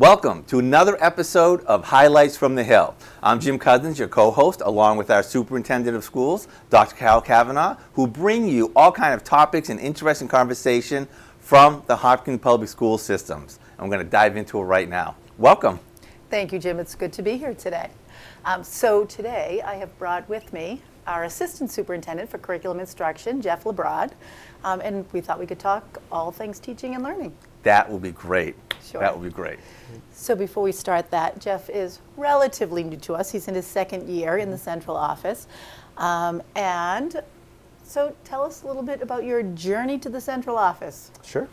Welcome to another episode of Highlights from the Hill. I'm Jim Cousins, your co-host, along with our Superintendent of Schools, Dr. Carol Kavanaugh, who bring you all kind of topics and interesting conversation from the Hopkins Public School systems. And we're going to dive into it right now. Welcome. Thank you, Jim. It's good to be here today. So today I have brought with me our Assistant Superintendent for Curriculum Instruction, Jeff Lebrad, and we thought we could talk all things teaching and learning. That will be great. Sure. That will be great. So before we start that, Jeff is relatively new to us. He's in his second year in the central office. And so tell us a little bit about your journey to the central office. Sure.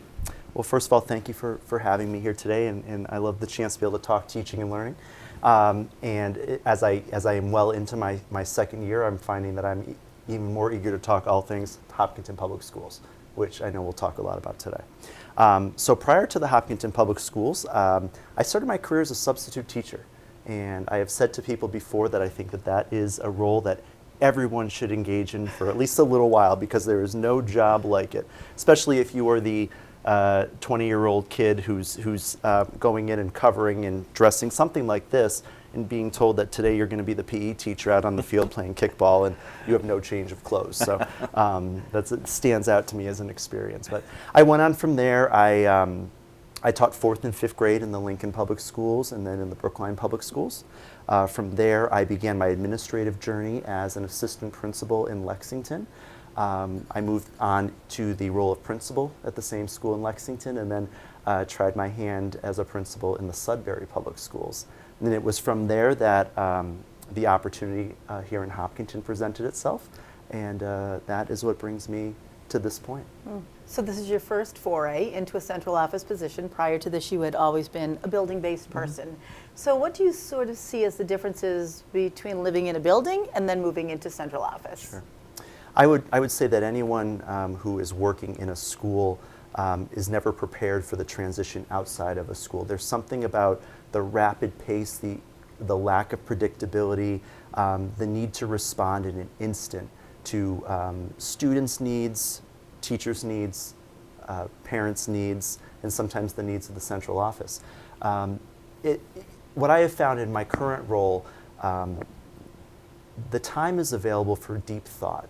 Well, first of all, thank you for having me here today, and I love the chance to be able to talk teaching and learning. As I am well into my second year, I'm finding that I'm even more eager to talk all things Hopkinton Public Schools, which I know we'll talk a lot about today. So prior to the Hopkinton Public Schools, I started my career as a substitute teacher. And I have said to people before that I think that is a role that everyone should engage in for at least a little while, because there is no job like it, especially if you are the 20-year-old kid who's going in and covering and dressing something like this and being told that today you're going to be the PE teacher out on the field playing kickball and you have no change of clothes. So it stands out to me as an experience. But I went on from there. I taught 4th and 5th grade in the Lincoln Public Schools and then in the Brookline Public Schools. From there, I began my administrative journey as an assistant principal in Lexington. I moved on to the role of principal at the same school in Lexington, and then tried my hand as a principal in the Sudbury Public Schools. And then it was from there that the opportunity here in Hopkinton presented itself, and that is what brings me to this point. So this is your first foray into a central office position. Prior to this, you had always been a building-based person. So what do you sort of see as the differences between living in a building and then moving into central office? Sure. I would say that anyone who is working in a school is never prepared for the transition outside of a school. There's something about the rapid pace, the lack of predictability, the need to respond in an instant to students' needs, teachers' needs, parents' needs, and sometimes the needs of the central office. What I have found in my current role, the time is available for deep thought.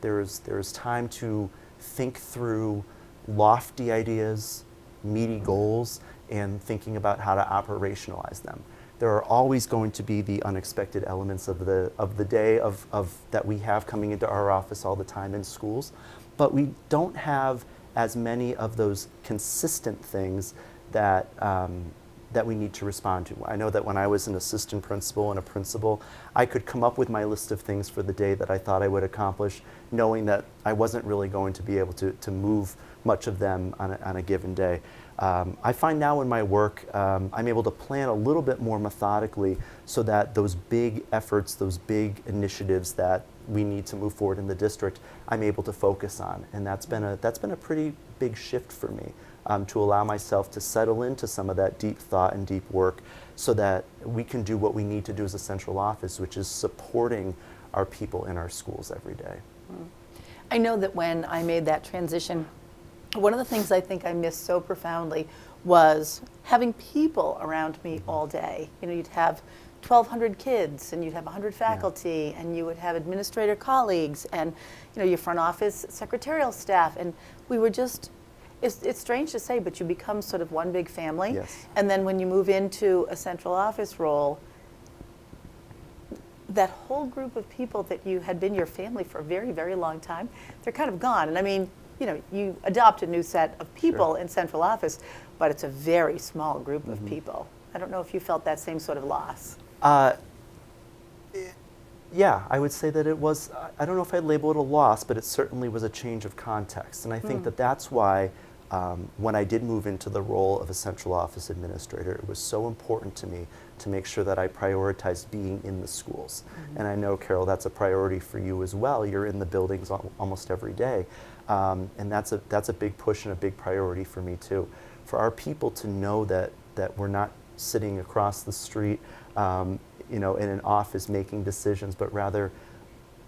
There's time to think through lofty ideas, meaty goals, and thinking about how to operationalize them. There are always going to be the unexpected elements of the day that we have coming into our office all the time in schools, but we don't have as many of those consistent things that we need to respond to. I know that when I was an assistant principal and a principal, I could come up with my list of things for the day that I thought I would accomplish, knowing that I wasn't really going to be able to move much of them on a given day. I find now in my work, I'm able to plan a little bit more methodically so that those big efforts, those big initiatives that we need to move forward in the district, I'm able to focus on. And that's been a pretty big shift for me. To allow myself to settle into some of that deep thought and deep work so that we can do what we need to do as a central office, which is supporting our people in our schools every day. I know that when I made that transition, one of the things I think I missed so profoundly was having people around me all day. You know, you'd have 1,200 kids, and you'd have 100 faculty, and you would have administrator colleagues, and your front office secretarial staff, and we were just. It's strange to say, but you become sort of one big family. Yes. And then when you move into a central office role, that whole group of people that you had been your family for a very, very long time, they're kind of gone. And I mean, you adopt a new set of people in central office, but it's a very small group of people. I don't know if you felt that same sort of loss. Yeah, I would say that it was, I don't know if I'd label it a loss, but it certainly was a change of context. And I think that's why when I did move into the role of a central office administrator, it was so important to me to make sure that I prioritized being in the schools. And I know, Carol, that's a priority for you as well. You're in the buildings almost every day. And that's a big push and a big priority for me too. For our people to know that we're not sitting across the street in an office making decisions, but rather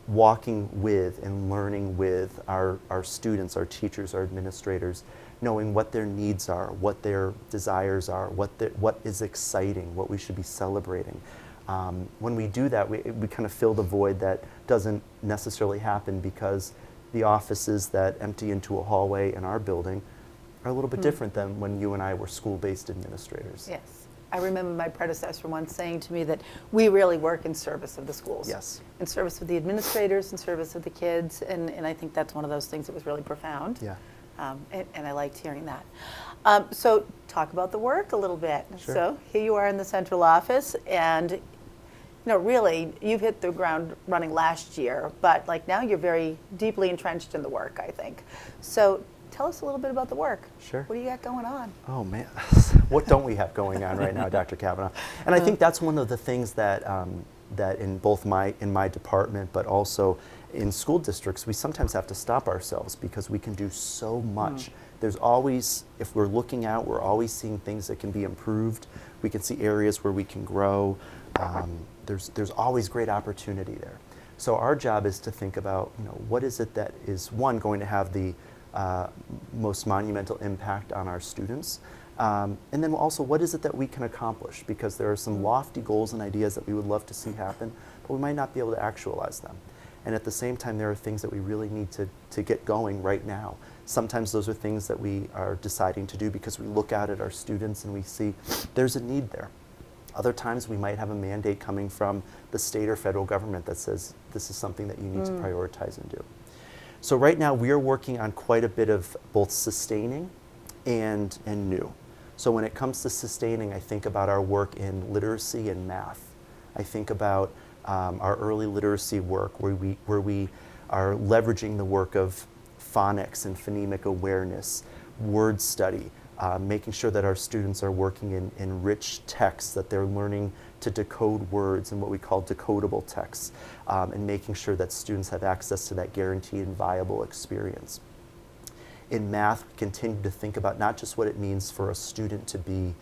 walking with and learning with our students, our teachers, our administrators, knowing what their needs are, what their desires are, what is exciting, what we should be celebrating. When we do that, we kind of fill the void that doesn't necessarily happen because the offices that empty into a hallway in our building are a little bit different than when you and I were school-based administrators. Yes. I remember my predecessor once saying to me that we really work in service of the schools. Yes. In service of the administrators, in service of the kids, and I think that's one of those things that was really profound. Yeah. And I liked hearing that. So talk about the work a little bit. Sure. So here you are in the central office, and really, you've hit the ground running last year, but like now you're very deeply entrenched in the work, I think. So tell us a little bit about the work. Sure. What do you got going on? Oh man, what don't we have going on right now, Dr. Kavanaugh? And I think that's one of the things that that in both my department, but also in school districts, we sometimes have to stop ourselves because we can do so much. There's always, if we're looking out, we're always seeing things that can be improved. We can see areas where we can grow. There's always great opportunity there. So our job is to think about, what is it that is, one, going to have the most monumental impact on our students, and then also what is it that we can accomplish, because there are some lofty goals and ideas that we would love to see happen, but we might not be able to actualize them. And at the same time, there are things that we really need to get going right now. Sometimes those are things that we are deciding to do because we look out at our students and we see there's a need there. Other times we might have a mandate coming from the state or federal government that says this is something that you need to prioritize and do. So right now we are working on quite a bit of both sustaining and new. So when it comes to sustaining, I think about our work in literacy and math. I think about our early literacy work where we are leveraging the work of phonics and phonemic awareness, word study, making sure that our students are working in rich texts, that they're learning to decode words and what we call decodable texts, and making sure that students have access to that guaranteed and viable experience. In math, we continue to think about not just what it means for a student to be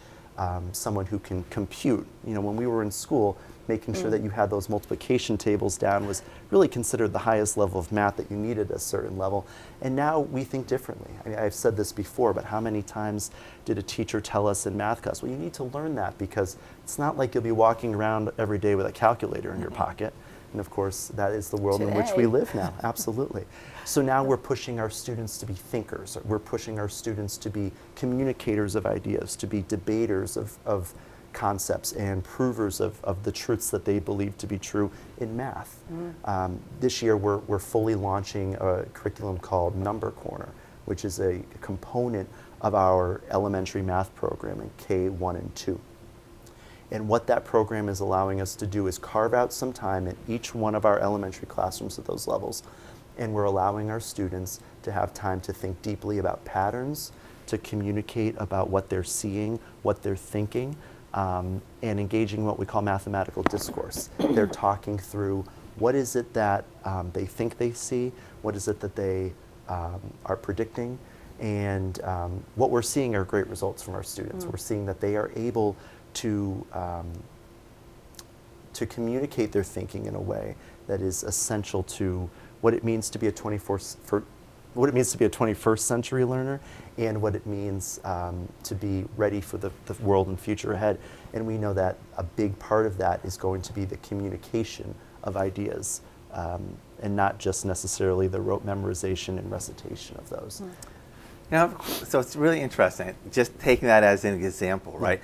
someone who can compute. When we were in school, making sure that you had those multiplication tables down was really considered the highest level of math that you needed at a certain level. And now we think differently. I've said this before, but how many times did a teacher tell us in math class, well, you need to learn that because it's not like you'll be walking around every day with a calculator in your pocket. And of course, that is the world in which we live now, absolutely. So now we're pushing our students to be thinkers. We're pushing our students to be communicators of ideas, to be debaters of concepts and provers of the truths that they believe to be true in math. This year we're fully launching a curriculum called Number Corner, which is a component of our elementary math program in K1 and 2. And what that program is allowing us to do is carve out some time in each one of our elementary classrooms at those levels. And we're allowing our students to have time to think deeply about patterns, to communicate about what they're seeing, what they're thinking, and engaging in what we call mathematical discourse. They're talking through what is it that they think they see, what is it that they are predicting, and what we're seeing are great results from our students. We're seeing that they are able to communicate their thinking in a way that is essential to what it means to be a 21st century learner and what it means to be ready for the world and future ahead. And we know that a big part of that is going to be the communication of ideas and not just necessarily the rote memorization and recitation of those. So it's really interesting, just taking that as an example, right?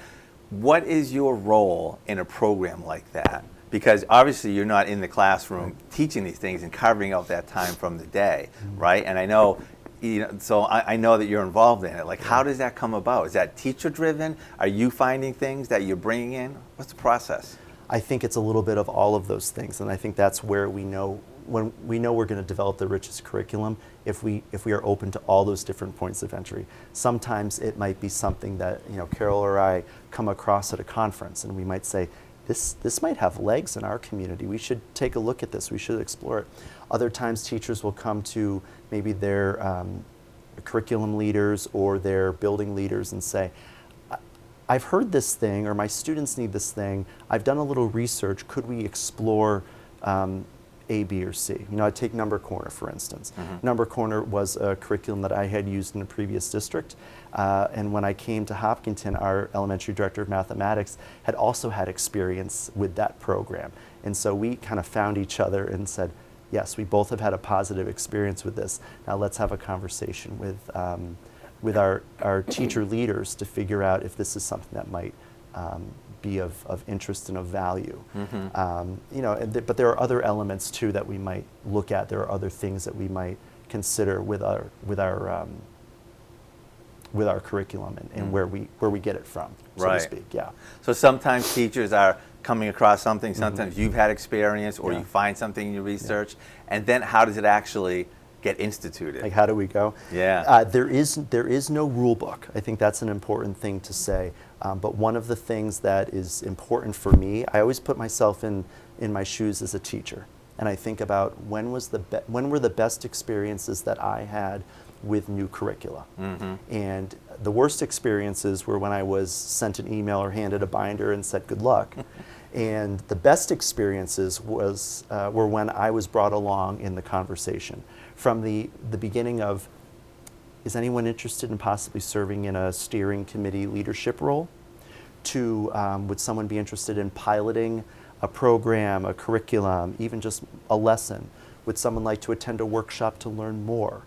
What is your role in a program like that? Because obviously you're not in the classroom teaching these things and carving out that time from the day, right? And I know, so I know that you're involved in it. Like, how does that come about? Is that teacher driven? Are you finding things that you're bringing in? What's the process? I think it's a little bit of all of those things, and I think that's where we know, when we know we're going to develop the richest curriculum, if we are open to all those different points of entry. Sometimes it might be something that Carol or I come across at a conference, and we might say, this might have legs in our community. We should take a look at this. We should explore it. Other times teachers will come to maybe their curriculum leaders or their building leaders and say, I've heard this thing, or my students need this thing. I've done a little research. Could we explore A, B, or C. You know, I take Number Corner, for instance. Number Corner was a curriculum that I had used in a previous district. And when I came to Hopkinton, our elementary director of mathematics had also had experience with that program. And so we kind of found each other and said, yes, we both have had a positive experience with this. Now let's have a conversation with our teacher leaders to figure out if this is something that might be of interest and of value. You know, but there are other elements too that we might look at. There are other things that we might consider with our curriculum and where we get it from, so Right. to speak. Yeah. So sometimes teachers are coming across something, sometimes you've had experience or Yeah. you find something in your research, and then how does it actually get instituted? Like, how do we go? Yeah. There is no rule book. I think that's an important thing to say. But one of the things that is important for me, I always put myself in my shoes as a teacher, and I think about when were the best experiences that I had with new curricula. And the worst experiences were when I was sent an email or handed a binder and said good luck. And the best experiences were when I was brought along in the conversation. From the beginning of, is anyone interested in possibly serving in a steering committee leadership role? To, would someone be interested in piloting a program, a curriculum, even just a lesson? Would someone like to attend a workshop to learn more?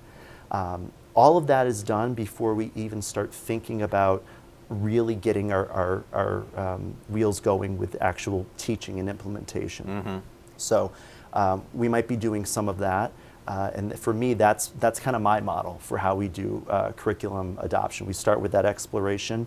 All of that is done before we even start thinking about really getting our wheels going with actual teaching and implementation. So we might be doing some of that. And for me, that's kind of my model for how we do curriculum adoption. We start with that exploration.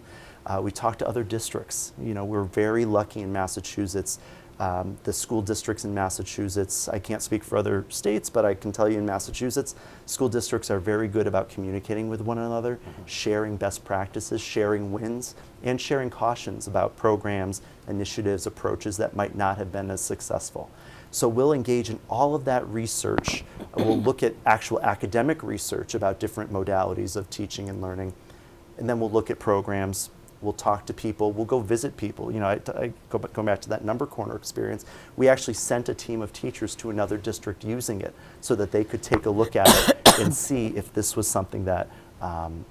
We talk to other districts. You know, we're very lucky in Massachusetts. The school districts in Massachusetts, I can't speak for other states, but I can tell you in Massachusetts, school districts are very good about communicating with one another, sharing best practices, sharing wins, and sharing cautions about programs, initiatives, approaches that might not have been as successful. So we'll engage in all of that research. We'll look at actual academic research about different modalities of teaching and learning, and then we'll look at programs. We'll talk to people. We'll go visit people. You know, I go back to that Number Corner experience. We actually sent a team of teachers to another district using it so that they could take a look at it and see if this was something that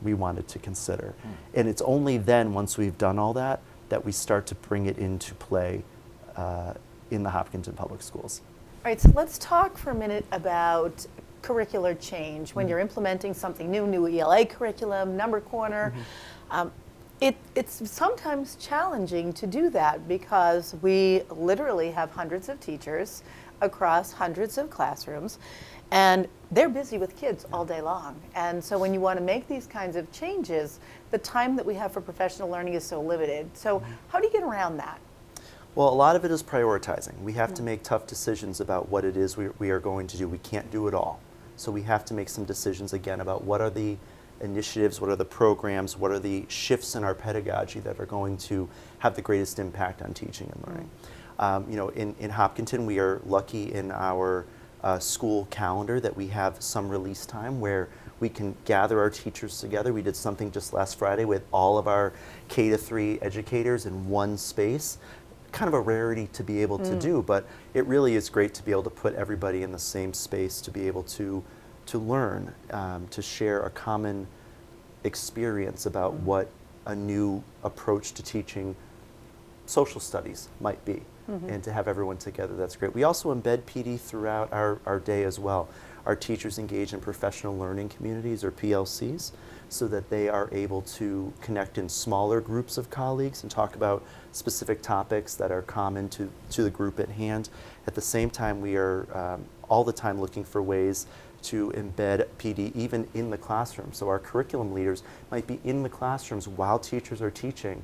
we wanted to consider. And it's only then, once we've done all that, that we start to bring it into play in the Hopkinton Public Schools. All right, so let's talk for a minute about curricular change. When you're implementing something new ELA curriculum, Number Corner, it's sometimes challenging to do that because we literally have hundreds of teachers across hundreds of classrooms, and they're busy with kids all day long. And so when you want to make these kinds of changes, the time that we have for professional learning is so limited. So how do you get around that? Well, a lot of it is prioritizing. We have to make tough decisions about what it is we are going to do. We can't do it all. So we have to make some decisions again about what are the initiatives, what are the programs, what are the shifts in our pedagogy that are going to have the greatest impact on teaching and learning. You know, in Hopkinton, we are lucky in our school calendar that we have some release time where we can gather our teachers together. We did something just last Friday with all of our K-3 educators in one space. Kind of a rarity to be able to do, but it really is great to be able to put everybody in the same space to be able to learn, to share a common experience about what a new approach to teaching social studies might be, and to have everyone together. That's great. We also embed PD throughout our day as well. Our teachers engage in professional learning communities, or PLCs, so that they are able to connect in smaller groups of colleagues and talk about specific topics that are common to the group at hand. At the same time, we are all the time looking for ways to embed PD even in the classroom. So our curriculum leaders might be in the classrooms while teachers are teaching,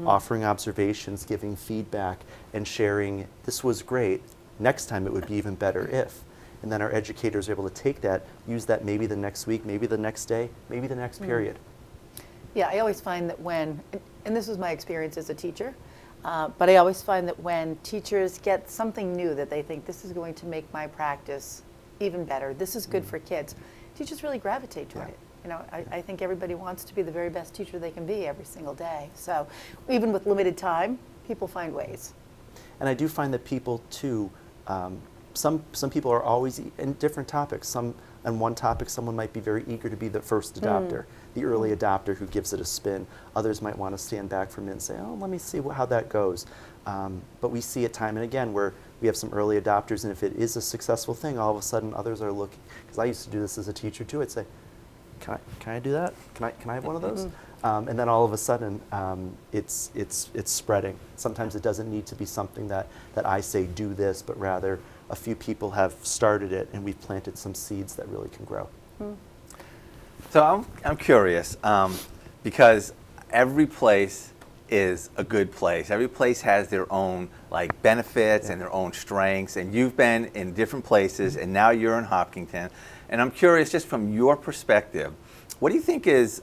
offering observations, giving feedback, and sharing, this was great, next time it would be even better if. And then our educators are able to take that, use that maybe the next week, maybe the next day, maybe the next period. Yeah, I always find that when, and this was my experience as a teacher, but I always find that when teachers get something new that they think this is going to make my practice even better, this is good for kids, teachers really gravitate toward it. You know, I think everybody wants to be the very best teacher they can be every single day. So even with limited time, people find ways. And I do find that people too some people are always in different topics. Some on one topic, someone might be very eager to be the first adopter, the early adopter who gives it a spin. Others might want to stand back from it and say, oh, let me see how that goes. But we see it time and again where we have some early adopters, and if it is a successful thing, all of a sudden others are looking. Because I used to do this as a teacher too. I'd say, can I do that? Can I have one of those? And then all of a sudden, it's spreading. Sometimes it doesn't need to be something that I say do this, but rather a few people have started it, and we've planted some seeds that really can grow. So I'm curious because every place is a good place. Every place has their own like benefits and their own strengths, and you've been in different places, and now you're in Hopkinton. And I'm curious, just from your perspective, what do you think is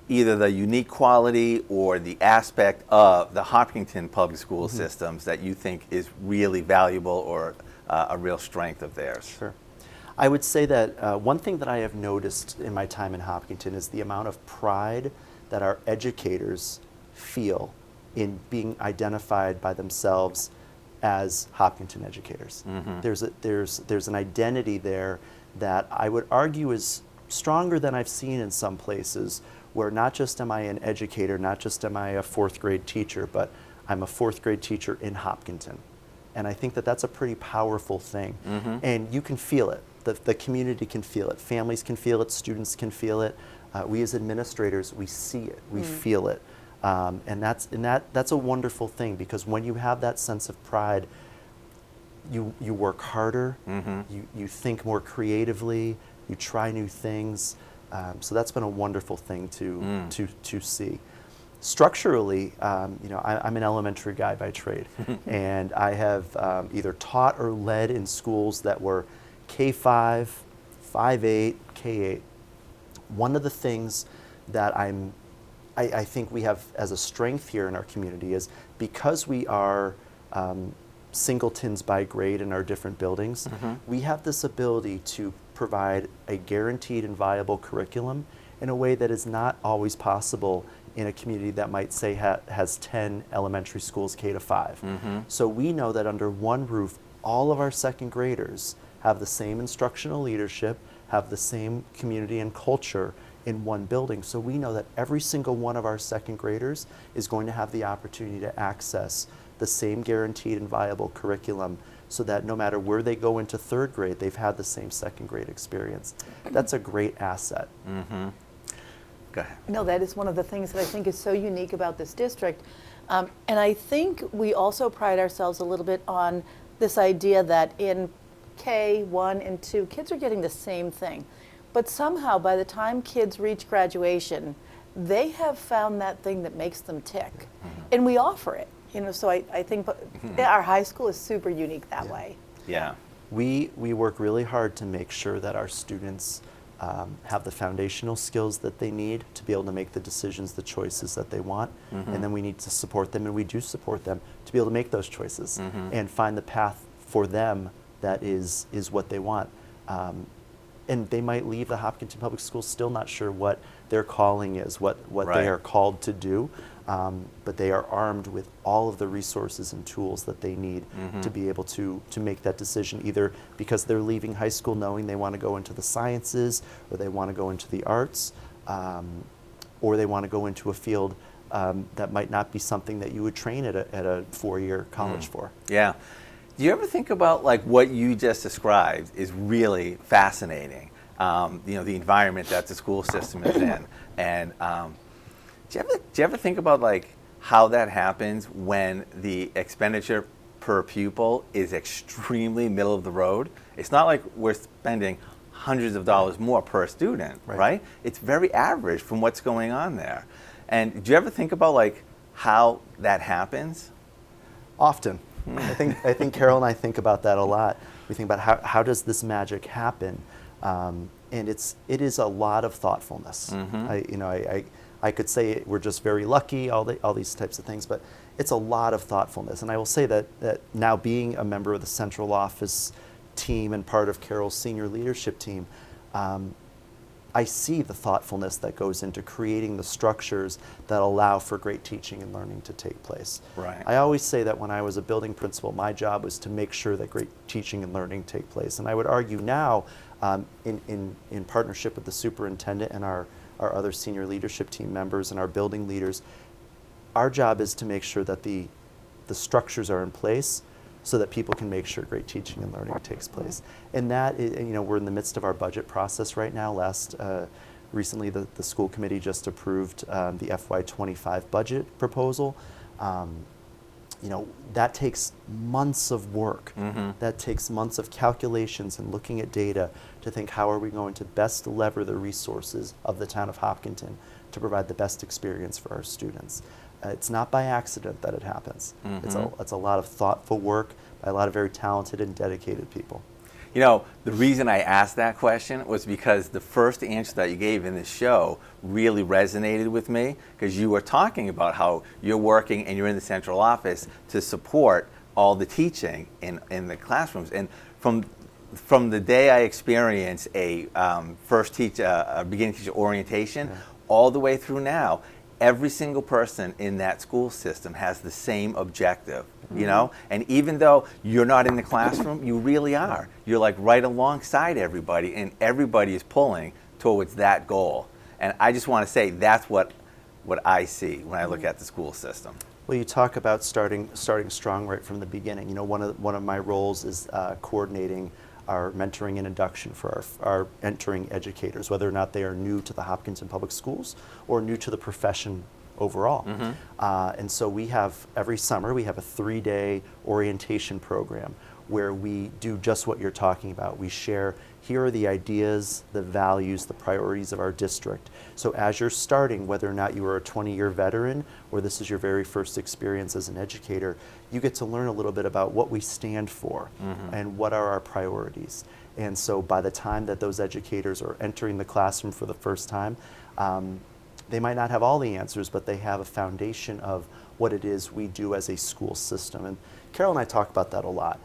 either the unique quality or the aspect of the Hopkinton public school systems that you think is really valuable or a real strength of theirs? Sure. I would say that one thing that I have noticed in my time in Hopkinton is the amount of pride that our educators feel in being identified by themselves as Hopkinton educators. There's an identity there that I would argue is stronger than I've seen in some places, where not just am I an educator, not just am I a fourth grade teacher, but I'm a fourth grade teacher in Hopkinton. And I think that that's a pretty powerful thing. And you can feel it. The community can feel it. Families can feel it. Students can feel it. We as administrators, we see it. We feel it. And that's a wonderful thing, because when you have that sense of pride, you work harder, you think more creatively, you try new things. So that's been a wonderful thing to see. Structurally, I'm an elementary guy by trade, and I have either taught or led in schools that were K-5, 5-8, K-8. One of the things that I think we have as a strength here in our community is because we are singletons by grade in our different buildings, we have this ability to provide a guaranteed and viable curriculum in a way that is not always possible in a community that might say has 10 elementary schools K-5. So we know that under one roof, all of our second graders have the same instructional leadership, have the same community and culture in one building. So we know that every single one of our second graders is going to have the opportunity to access the same guaranteed and viable curriculum, so that no matter where they go into third grade, they've had the same second grade experience. That's a great asset. Go ahead. No, that is one of the things that I think is so unique about this district. And I think we also pride ourselves a little bit on this idea that in K1 and 2, kids are getting the same thing. But somehow, by the time kids reach graduation, they have found that thing that makes them tick. And we offer it. So I think our high school is super unique that way. Yeah. We work really hard to make sure that our students have the foundational skills that they need to be able to make the decisions, the choices that they want. And then we need to support them, and we do support them to be able to make those choices and find the path for them that is what they want. And they might leave the Hopkinton Public Schools still not sure what their calling is, what they are called to do, but they are armed with all of the resources and tools that they need to be able to make that decision, either because they're leaving high school knowing they want to go into the sciences, or they want to go into the arts, or they want to go into a field that might not be something that you would train at a four-year college for. Yeah. Do you ever think about like what you just described is really fascinating? The environment that the school system is in, and do you ever think about like how that happens when the expenditure per pupil is extremely middle of the road? It's not like we're spending hundreds of dollars more per student, right? It's very average from what's going on there. And do you ever think about like how that happens? Often. I think Carol and I think about that a lot. We think about how does this magic happen, and it is a lot of thoughtfulness. I could say we're just very lucky, all these types of things, but it's a lot of thoughtfulness. And I will say that now being a member of the central office team and part of Carol's senior leadership team, I see the thoughtfulness that goes into creating the structures that allow for great teaching and learning to take place. Right. I always say that when I was a building principal, my job was to make sure that great teaching and learning take place. And I would argue now, in partnership with the superintendent and our other senior leadership team members and our building leaders, our job is to make sure that the structures are in place so that people can make sure great teaching and learning takes place. And that, we're in the midst of our budget process right now. Recently, the school committee just approved the FY25 budget proposal. That takes months of work. That takes months of calculations and looking at data to think, how are we going to best lever the resources of the town of Hopkinton to provide the best experience for our students. It's not by accident that it happens. It's a lot of thoughtful work by a lot of very talented and dedicated people. The reason I asked that question was because the first answer that you gave in this show really resonated with me, because you were talking about how you're working and you're in the central office to support all the teaching in the classrooms. And from the day I experienced a beginning teacher orientation, all the way through now, every single person in that school system has the same objective, and even though you're not in the classroom, you really are. You're like right alongside everybody, and everybody is pulling towards that goal. And I just want to say that's what I see when I look at the school system. Well, you talk about starting strong right from the beginning. One of my roles is coordinating our mentoring and induction for our entering educators, whether or not they are new to the Hopkinton Public Schools or new to the profession overall. And so every summer we have a 3-day orientation program where we do just what you're talking about. We share, here are the ideas, the values, the priorities of our district. So as you're starting, whether or not you are a 20-year veteran or this is your very first experience as an educator, you get to learn a little bit about what we stand for and what are our priorities. And so by the time that those educators are entering the classroom for the first time, they might not have all the answers, but they have a foundation of what it is we do as a school system. And Carol and I talk about that a lot.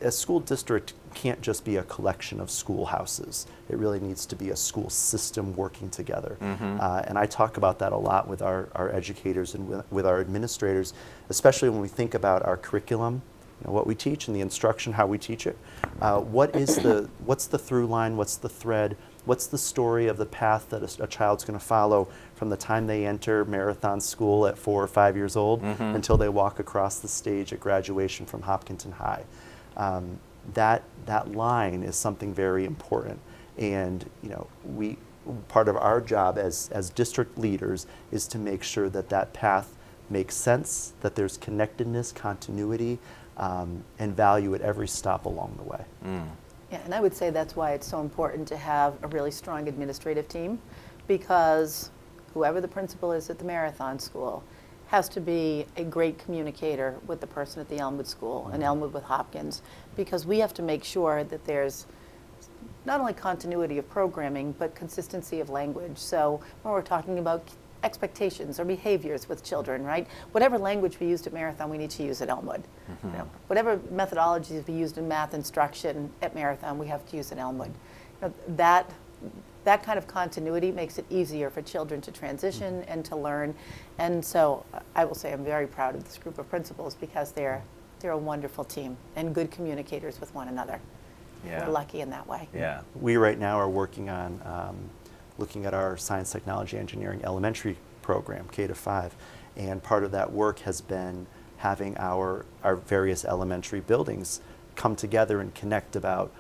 A school district can't just be a collection of schoolhouses. It really needs to be a school system working together. And I talk about that a lot with our educators and with our administrators, especially when we think about our curriculum, what we teach and the instruction, how we teach it. What's the through line? What's the thread? What's the story of the path that a child's going to follow from the time they enter marathon school at 4 or 5 years old until they walk across the stage at graduation from Hopkinton High? That line is something very important, and part of our job as district leaders is to make sure that path makes sense, that there's connectedness, continuity, and value at every stop along the way. Yeah, and I would say that's why it's so important to have a really strong administrative team, because whoever the principal is at the Marathon School has to be a great communicator with the person at the Elmwood School and Elmwood with Hopkins, because we have to make sure that there's not only continuity of programming, but consistency of language. So when we're talking about expectations or behaviors with children, right? Whatever language we used at Marathon, we need to use at Elmwood. Whatever methodologies we used in math instruction at Marathon, we have to use at Elmwood. That kind of continuity makes it easier for children to transition and to learn. And so I will say I'm very proud of this group of principals, because they're a wonderful team and good communicators with one another. Yeah. We're lucky in that way. Yeah. We right now are working on looking at our science, technology, engineering elementary program, K-5, and part of that work has been having our various elementary buildings come together and connect about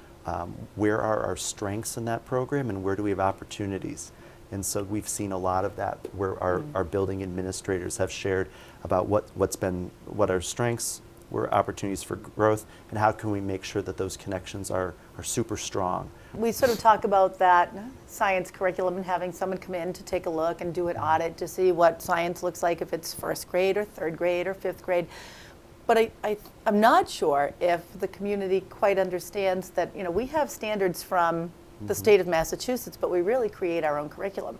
where are our strengths in that program and where do we have opportunities. And so we've seen a lot of that where our building administrators have shared about what our strengths, where opportunities for growth, and how can we make sure that those connections are super strong. We sort of talk about that science curriculum and having someone come in to take a look and do an audit to see what science looks like, if it's first grade or third grade or fifth grade. But I'm not sure if the community quite understands that we have standards from the state of Massachusetts, but we really create our own curriculum.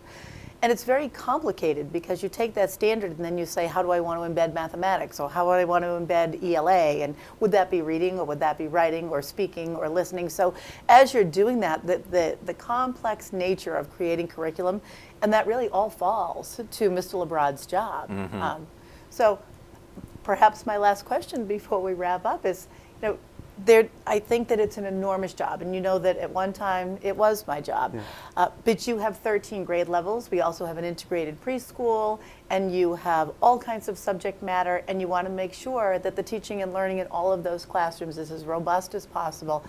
And it's very complicated because you take that standard and then you say, how do I want to embed mathematics? Or how do I want to embed ELA? And would that be reading, or would that be writing, or speaking, or listening? So as you're doing that, the complex nature of creating curriculum, and that really all falls to Mr. Labrad's job. So perhaps my last question before we wrap up is, I think that it's an enormous job, and you know that at one time it was my job. But you have 13 grade levels. We also have an integrated preschool, and you have all kinds of subject matter, and you want to make sure that the teaching and learning in all of those classrooms is as robust as possible.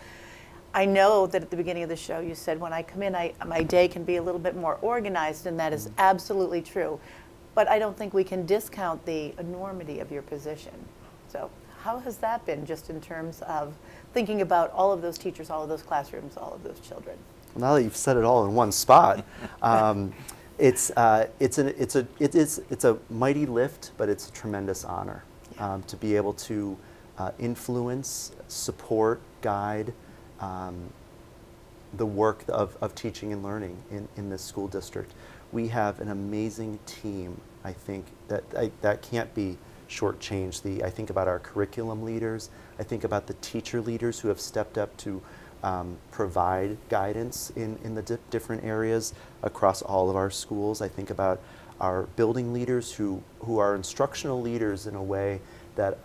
I know that at the beginning of the show you said when I come in, my day can be a little bit more organized, and that is absolutely true. But I don't think we can discount the enormity of your position. So how has that been, just in terms of thinking about all of those teachers, all of those classrooms, all of those children? Well, now that you've said it all in one spot, it's a mighty lift, but it's a tremendous honor to be able to influence, support, guide the work of teaching and learning in this school district. We have an amazing team, I think, that can't be shortchanged. I think about our curriculum leaders. I think about the teacher leaders who have stepped up to provide guidance in the different areas across all of our schools. I think about our building leaders who are instructional leaders in a way that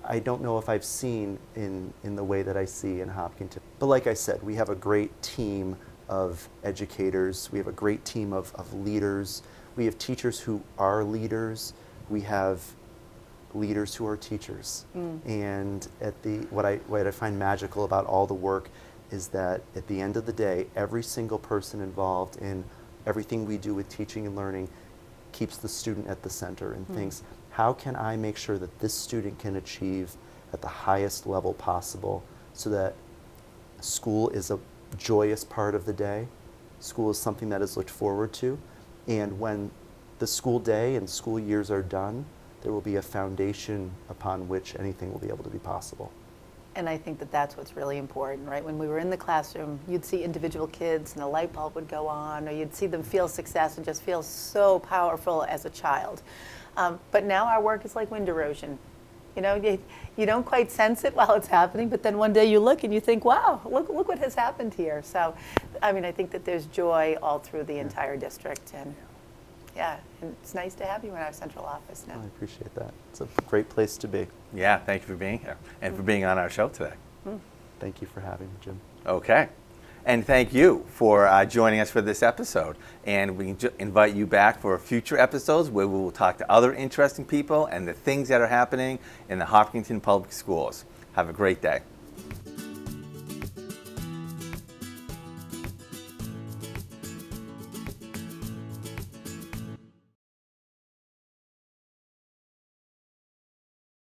I don't know if I've seen in the way that I see in Hopkinton. But like I said, we have a great team of educators. We have a great team of leaders. We have teachers who are leaders. We have leaders who are teachers. And what I find magical about all the work is that at the end of the day, every single person involved in everything we do with teaching and learning keeps the student at the center and thinks, how can I make sure that this student can achieve at the highest level possible, so that school is a joyous part of the day, school is something that is looked forward to, and when the school day and school years are done, there will be a foundation upon which anything will be able to be possible. And I think that that's what's really important, right? When we were in the classroom, you'd see individual kids and a light bulb would go on, or you'd see them feel success and just feel so powerful as a child. But now our work is like wind erosion. You don't quite sense it while it's happening, but then one day you look and you think, wow, look what has happened here. So, I think that there's joy all through the entire district. And and it's nice to have you in our central office now. I appreciate that. It's a great place to be. Yeah, thank you for being here and for being on our show today. Thank you for having me, Jim. Okay. And thank you for joining us for this episode. And we invite you back for future episodes where we will talk to other interesting people and the things that are happening in the Hopkinton Public Schools. Have a great day.